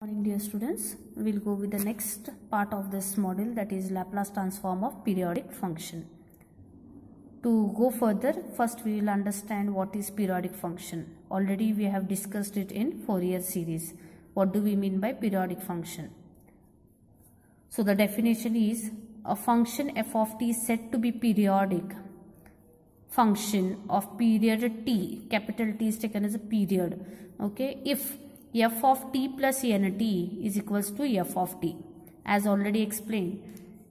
Morning dear students, we will go with the next part of this module, that is Laplace transform of periodic function. To go further, first we will understand what is periodic function. Already we have discussed it in Fourier series. What do we mean by periodic function? So the definition is a function f of t is said to be periodic function of period t. Capital T is taken as a period. Okay, if f of t plus nt is equals to f of t. As already explained,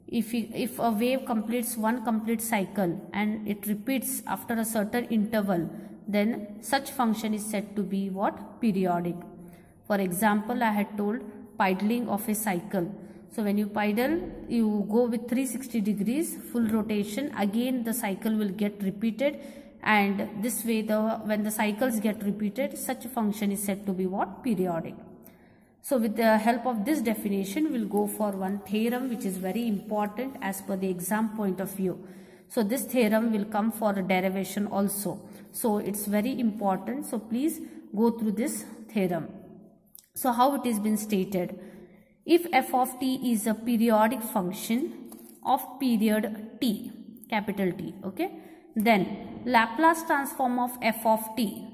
if a wave completes one complete cycle and it repeats after a certain interval, then such function is said to be what? Periodic. For example, I had told piddling of a cycle. So when you piddle, you go with 360 degrees full rotation, again the cycle will get repeated, and this way when the cycles get repeated, such a function is said to be what? Periodic. So with the help of this definition, we will go for one theorem which is very important as per the exam point of view. So this theorem will come for a derivation also. So it's very important. So please go through this theorem. So how it has been stated? If f of t is a periodic function of period t, capital T, okay, then Laplace transform of f of t.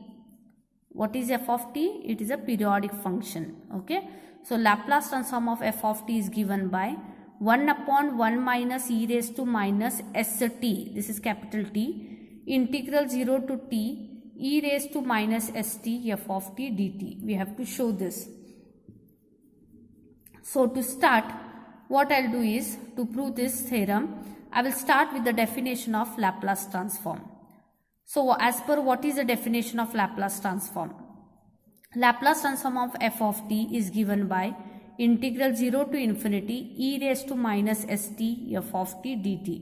What is f of t? It is a periodic function. Okay. So Laplace transform of f of t is given by 1 upon 1 minus e raised to minus st. This is capital T. Integral 0 to t e raised to minus st f of t dt. We have to show this. So to start, what I'll do is, to prove this theorem, I will start with the definition of Laplace transform. So as per what is the definition of Laplace transform? Laplace transform of f of t is given by integral 0 to infinity e raised to minus st f of t dt.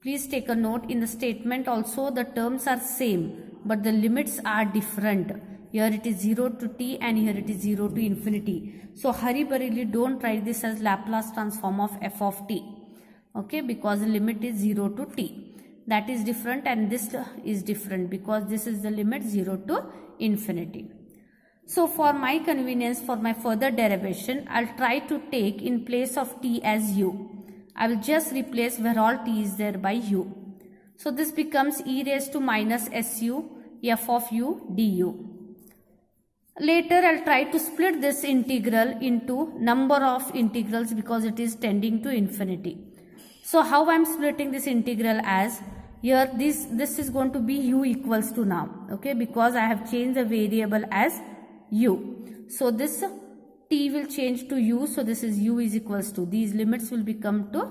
Please take a note, in the statement also the terms are same but the limits are different. Here it is 0 to t and here it is 0 to infinity. So hurry-burriedly don't write this as Laplace transform of f of t. Okay, because the limit is 0 to t. That is different and this is different because this is the limit 0 to infinity. So for my convenience, for my further derivation, I'll try to take in place of t as u. I will just replace where all t is there by u. So this becomes e raised to minus su f of u du. Later I'll try to split this integral into number of integrals because it is tending to infinity. So how I'm splitting this integral as, here this is going to be u equals to now, okay, because I have changed the variable as u. So this t will change to u, so this is u is equals to, these limits will become to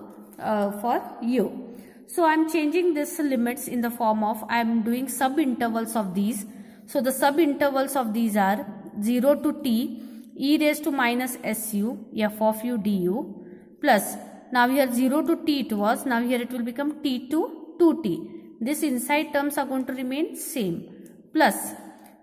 for u. So I'm changing this limits in the form of, I'm doing sub intervals of these. So the sub intervals of these are 0 to t e raised to minus su f of u du plus, now here 0 to t it was, now here it will become t to 2t. This inside terms are going to remain same, plus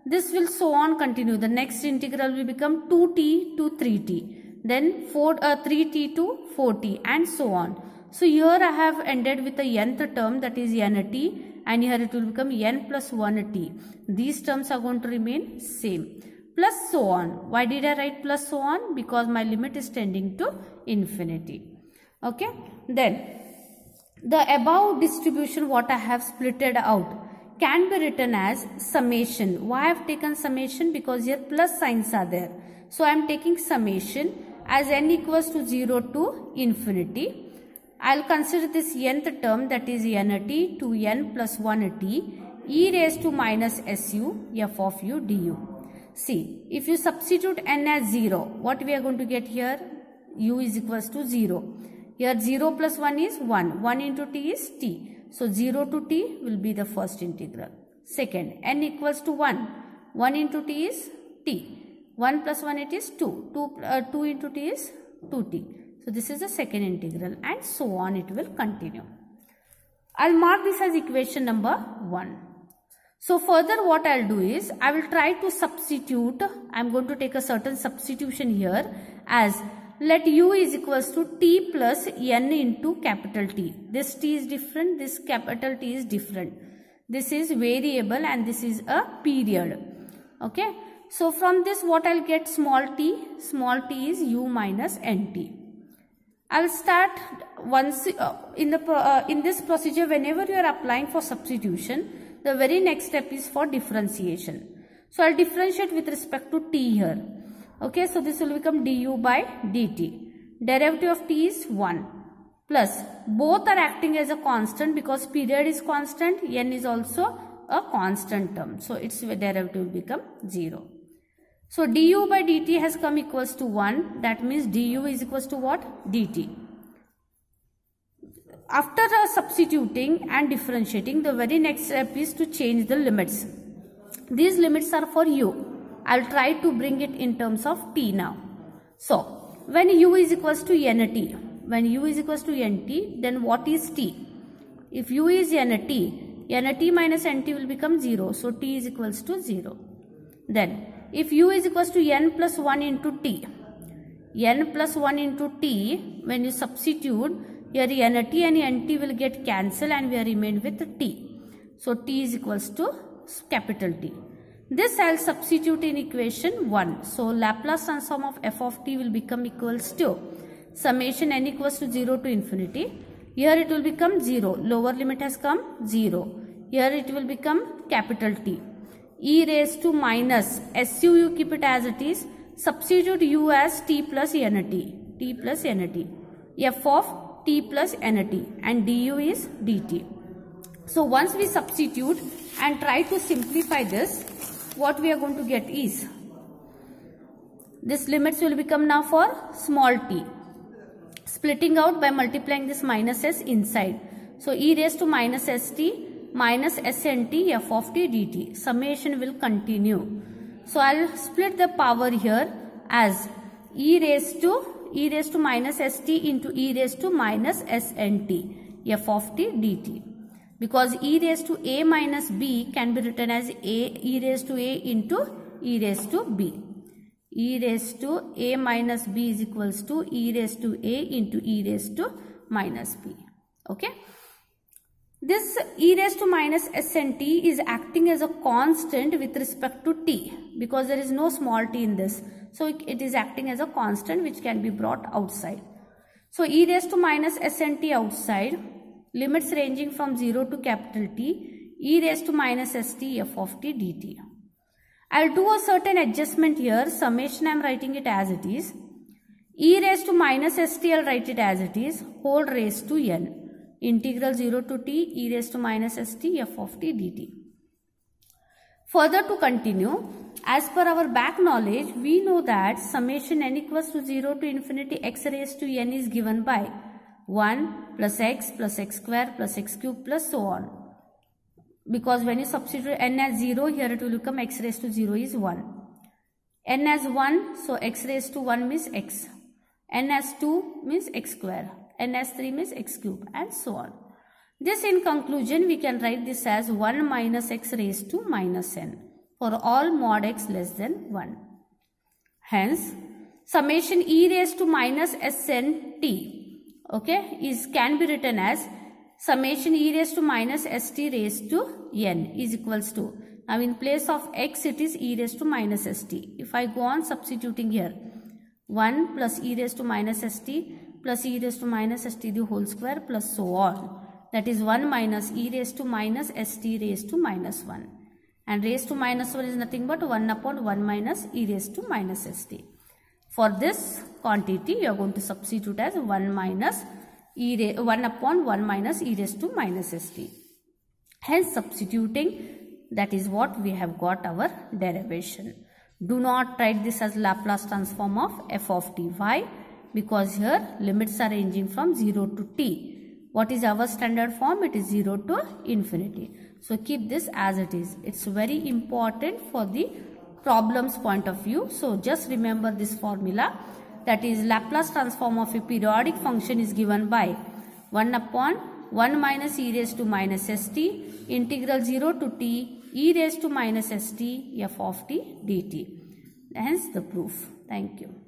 this will so on continue. The next integral will become 2t to 3t, then 3t to 4t and so on. So here I have ended with the nth term, that is nt, and here it will become n plus 1t. These terms are going to remain same, plus so on. Why did I write plus so on? Because my limit is tending to infinity. Okay, then the above distribution what I have splitted out can be written as summation. Why I have taken summation? Because here plus signs are there. So I am taking summation as n equals to 0 to infinity. I will consider this nth term, that is nt to n plus 1t e raised to minus su f of u du. See, if you substitute n as 0, what we are going to get here? U is equals to 0. Here 0 plus 1 is 1. 1 into t is t. So 0 to t will be the first integral. Second, n equals to 1. 1 into t is t. 1 plus 1 it is 2. 2 into t is 2t. So this is the second integral and so on it will continue. I'll mark this as equation number 1. So further what I'll do is, I will try to substitute, I'm going to take a certain substitution here as, let u is equals to t plus n into capital T. This t is different, this capital T is different. This is variable and this is a period. Okay. So from this what I'll get? Small t is u minus nt. I'll start once in this procedure. Whenever you are applying for substitution, the very next step is for differentiation. So I'll differentiate with respect to t here. Okay, so this will become du by dt. Derivative of t is 1 plus both are acting as a constant because period is constant, n is also a constant term. So its derivative will become 0. So du by dt has come equals to 1. That means du is equals to what? Dt. After substituting and differentiating, the very next step is to change the limits. These limits are for u. I'll try to bring it in terms of t now. So when u is equals to nt, then what is t? If u is nt minus nt will become 0. So t is equals to 0. Then if u is equals to n plus 1 into t, when you substitute, here nt and nt will get cancelled and we are remained with t. So t is equals to capital T. This I'll substitute in equation 1. So Laplace transform of f of t will become equals to summation n equals to 0 to infinity. Here it will become 0. Lower limit has come 0. Here it will become capital T. E raised to minus su, you keep it as it is. Substitute u as t plus nt. F of t plus nt and du is dt. So once we substitute and try to simplify this, what we are going to get is this limits will become now for small t. Splitting out by multiplying this minus s inside. So e raised to minus st minus snt f of t dt. Summation will continue. So I'll split the power here as e raised to minus st into e raised to minus snt f of t dt. Because e raised to a minus b can be written as e raised to a into e raised to b. E raised to a minus b is equals to e raised to a into e raised to minus b. Okay. This e raised to minus snt is acting as a constant with respect to t because there is no small t in this. So it is acting as a constant which can be brought outside. So e raised to minus snt outside, limits ranging from 0 to capital T, e raised to minus st f of t dt. I'll do a certain adjustment here. Summation I am writing it as it is. E raised to minus st I'll write it as it is. Whole raised to n. Integral 0 to t e raised to minus st f of t dt. Further to continue, as per our back knowledge, we know that summation n equals to 0 to infinity x raised to n is given by 1 plus x square plus x cube plus so on. Because when you substitute n as 0, here it will become x raised to 0 is 1. N as 1, so x raised to 1 means x. N as 2 means x square. N as 3 means x cube and so on. This in conclusion we can write this as 1 minus x raised to minus n for all mod x less than 1. Hence, summation e raised to minus sn t, okay, can be written as summation e raised to minus st raised to n is equals to, now in place of x it is e raised to minus st. If I go on substituting here, 1 plus e raised to minus st plus e raised to minus st the whole square plus so on. That is 1 minus e raised to minus st raised to minus 1. And raised to minus 1 is nothing but 1 upon 1 minus e raised to minus st. For this quantity you are going to substitute as 1 upon 1 minus e raised to minus st. Hence substituting, that is what we have got our derivation. Do not write this as Laplace transform of f of t. Why? Because here limits are ranging from 0 to t. What is our standard form? It is 0 to infinity. So keep this as it is. It's very important for the problems point of view. So just remember this formula, that is Laplace transform of a periodic function is given by 1 upon 1 minus e raised to minus st integral 0 to t e raised to minus st f of t dt. Hence the proof. Thank you.